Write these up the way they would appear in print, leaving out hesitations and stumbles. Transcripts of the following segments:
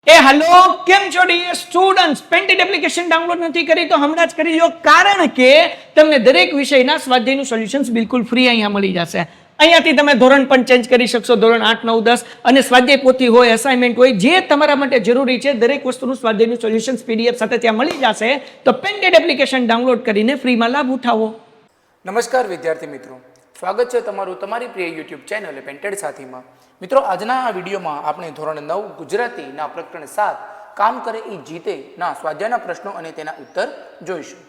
Hello केम छो dear students painted application download નથી કરી તો હમણાં જ કરી લો કારણ કે તમને દરેક વિષયના સ્વાધ્યાયનું સોલ્યુશન્સ બિલકુલ ફ્રી અહીંયા મળી જશે અહીંયાથી તમે ધોરણ પણ ચેન્જ કરી શકશો ધોરણ 8 9 10 અને સ્વાધ્યાય પોથી હોય અસાઇનમેન્ટ હોય જે તમારા માટે જરૂરી છે દરેક વસ્તુનું સ્વાધ્યાયનું સોલ્યુશન્સ પીડીએફ સાથે ત્યાં મળી જશે તો પેન્ટેડ એપ્લિકેશન ડાઉનલોડ કરીને ફ્રીમાં લાભ ઉઠાવો। નમસ્કાર વિદ્યાર્થી મિત્રો, સ્વાગત છે તમારું તમારી પ્રિય યુટ્યુબ ચેનલ પેન્ટેડ સાથીમાં। મિત્રો, આજના આ વિડીયોમાં આપણે ધોરણ 9 ગુજરાતીના પ્રકરણ 7 કામ કરે ઈ જીતે ના સ્વાધ્યાયના પ્રશ્નો અને તેના ઉત્તર જોઈશું।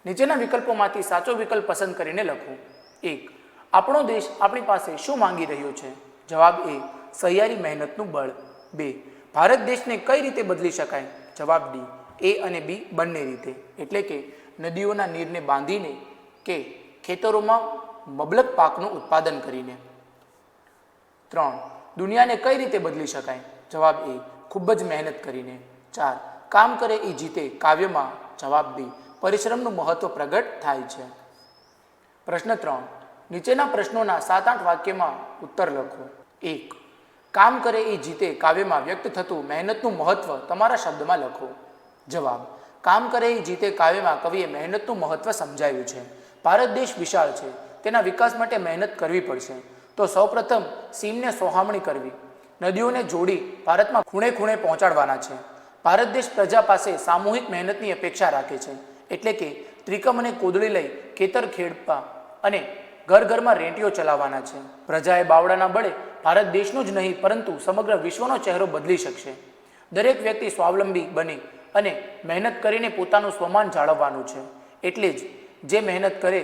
નીચેના વિકલ્પોમાંથી સાચો વિકલ્પ પસંદ કરીને લખો। 1. આપણો દેશ આપણી પાસે શું માંગી રહ્યો છે? જવાબ એ, સહિયારી મહેનતનું બળ। 2. ભારત દેશને કઈ રીતે બદલી શકાય? જવાબ ડી, એ અને બી બંને રીતે, એટલે કે નદીઓના નીરને બાંધીને કે ખેતરોમાં મબલક પાકનું ઉત્પાદન કરીને। 3. દુનિયાને કઈ રીતે બદલી શકાય? જવાબ એ, ખૂબ જ મહેનત કરીને। 4. કામ કરે એ જીતે કાવ્યમાં? જવાબ બી, પરિશ્રમનું મહત્વ પ્રગટ થાય છે। પ્રશ્ન 3. નીચેના પ્રશ્નોના 7-8 વાક્યમાં ઉત્તર લખો। 1. કામ કરે એ જીતે કાવ્યમાં વ્યક્ત થતું મહેનતનું મહત્વ તમારા શબ્દમાં લખો। જવાબ, કામ કરે એ જીતે કાવ્યમાં કવિએ મહેનતનું મહત્વ સમજાવ્યું છે। ભારત દેશ વિશાળ છે, તેના વિકાસ માટે મહેનત કરવી પડશે, તો સૌપ્રથમ સીમને સોહામણી કરવી, નદીઓને જોડી ભારતમાં ખૂણે ખૂણે પહોંચાડવાના છે। ભારત દેશ પ્રજા પાસે સામૂહિક મહેનતની અપેક્ષા રાખે છે, એટલે કે ત્રિકમ અને કોદળી લઈ ખેતર ખેડવા અને ઘર ઘરમાં રેંટીઓ ચલાવવાના છે। પ્રજાએ બાવડાના બળે ભારત દેશનો જ નહીં પરંતુ સમગ્ર વિશ્વનો ચહેરો બદલી શકશે। દરેક વ્યક્તિ સ્વાવલંબી બની અને મહેનત કરીને પોતાનું સ્વમાન જાળવવાનું છે, એટલે જ જે મહેનત કરે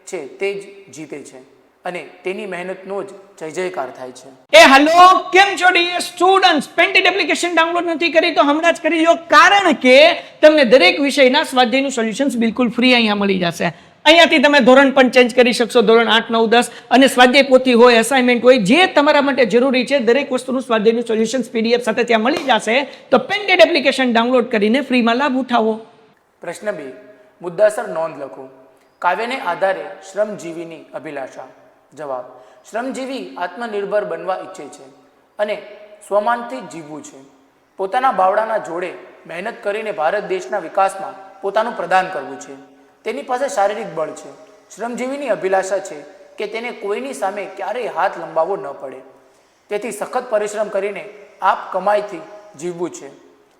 છે તે જ જીતે છે અને તેની મહેનતનો જ જય જયકાર થાય છે। હેલો કેમ છો dear students painted application download નથી કરી તો હમણાં જ કરી લો કારણ કે તમને દરેક વિષયના સ્વાધ્યાયનું સોલ્યુશન્સ બિલકુલ ફ્રી અહીંયા મળી જશે। અહીંયાથી તમે ધોરણ પણ ચેન્જ કરી શકશો ધોરણ 8 9 10 અને સ્વાધ્યાય પોથી હોય અસાઇનમેન્ટ હોય જે તમારા માટે જરૂરી છે દરેક વસ્તુનું સ્વાધ્યાયનું સોલ્યુશન્સ પીડીએફ સાથે ત્યાં મળી જશે તો પેન્ટેડ એપ્લિકેશન ડાઉનલોડ કરીને ફ્રીમાં લાભ ઉઠાવો। પ્રશ્ન 2. મુદ્દાસર નોંધ લખો। કાવ્યને આધારે શ્રમજીવીની અભિલાષા। જવાબ, શ્રમજીવી આત્મનિર્ભર બનવા ઈચ્છે છે અને સ્વમાનથી જીવવું છે, પોતાના બાવડાના જોડે મહેનત કરીને ભારત દેશના વિકાસમાં પોતાનું પ્રદાન કરવું છે, તેની પાસે શારીરિક બળ છે। શ્રમજીવીની અભિલાષા છે કે તેને કોઈની સામે ક્યારેય હાથ લંબાવવો ન પડે, તેથી સખત પરિશ્રમ કરીને આપ કમાઈથી જીવવું છે,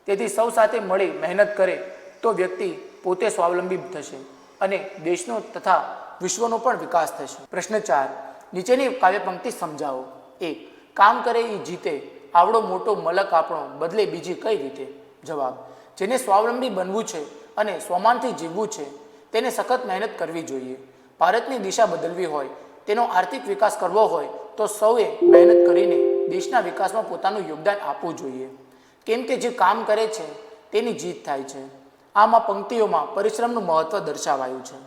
તેથી સૌ સાથે મળી મહેનત કરે તો વ્યક્તિ પોતે સ્વાવલંબી થશે અને દેશનો તથા વિશ્વનો પણ વિકાસ થશે। પ્રશ્ન 4. નીચેની કાવ્ય પંક્તિ સમજાવો। 1. કામ કરે એ જીતે આવડો મોટો મલક આપણો બદલે બીજી કઈ રીતે? જવાબ, જેને સ્વાવલંબી બનવું છે અને સ્વમાનથી જીવવું છે તેને સખત મહેનત કરવી જોઈએ। ભારતની દિશા બદલવી હોય, તેનો આર્થિક વિકાસ કરવો હોય તો સૌએ મહેનત કરીને દેશના વિકાસમાં પોતાનું યોગદાન આપવું જોઈએ, કેમ કે જે કામ કરે છે તેની જીત થાય છે। આમ આ પંક્તિઓમાં પરિશ્રમનું મહત્વ દર્શાવાયું છે।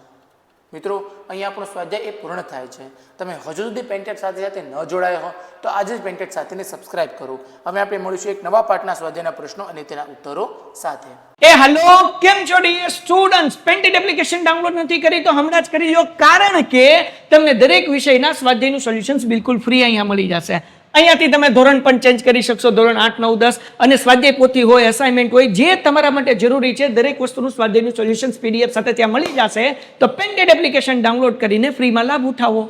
મિત્રો, અહીંયા આપણો સ્વાધ્યાય એ પૂર્ણ થાય છે। તમે હજુ સુધી પેન્ટેડ સાથે ન જોડાયા હો તો આજે જ પેન્ટેડ સાથેને સબસ્ક્રાઇબ કરો। હવે આપણે મળીશું એક નવા પાઠના સ્વાધ્યાયના પ્રશ્નો અને તેના ઉત્તરો સાથે। હેલો કેમ છો dear students painted application download નથી કરી તો હમણાં જ કરી લો કારણ કે તમને દરેક વિષયના સ્વાધ્યાયનું સોલ્યુશન્સ બિલકુલ ફ્રી અહીંયા મળી જશે। અહીંયાથી તમે ધોરણ પણ ચેન્જ કરી શકશો ધોરણ 8 9 10 અને સ્વાધ્યાય પોથી હોય અસાઇનમેન્ટ હોય જે તમારા માટે જરૂરી છે દરેક વસ્તુનું સ્વાધ્યાયનું સોલ્યુશન્સ પીડીએફ સાથે ત્યાં મળી જશે તો પેન્ટેડ એપ્લિકેશન ડાઉનલોડ કરીને ફ્રીમાં લાભ ઉઠાવો।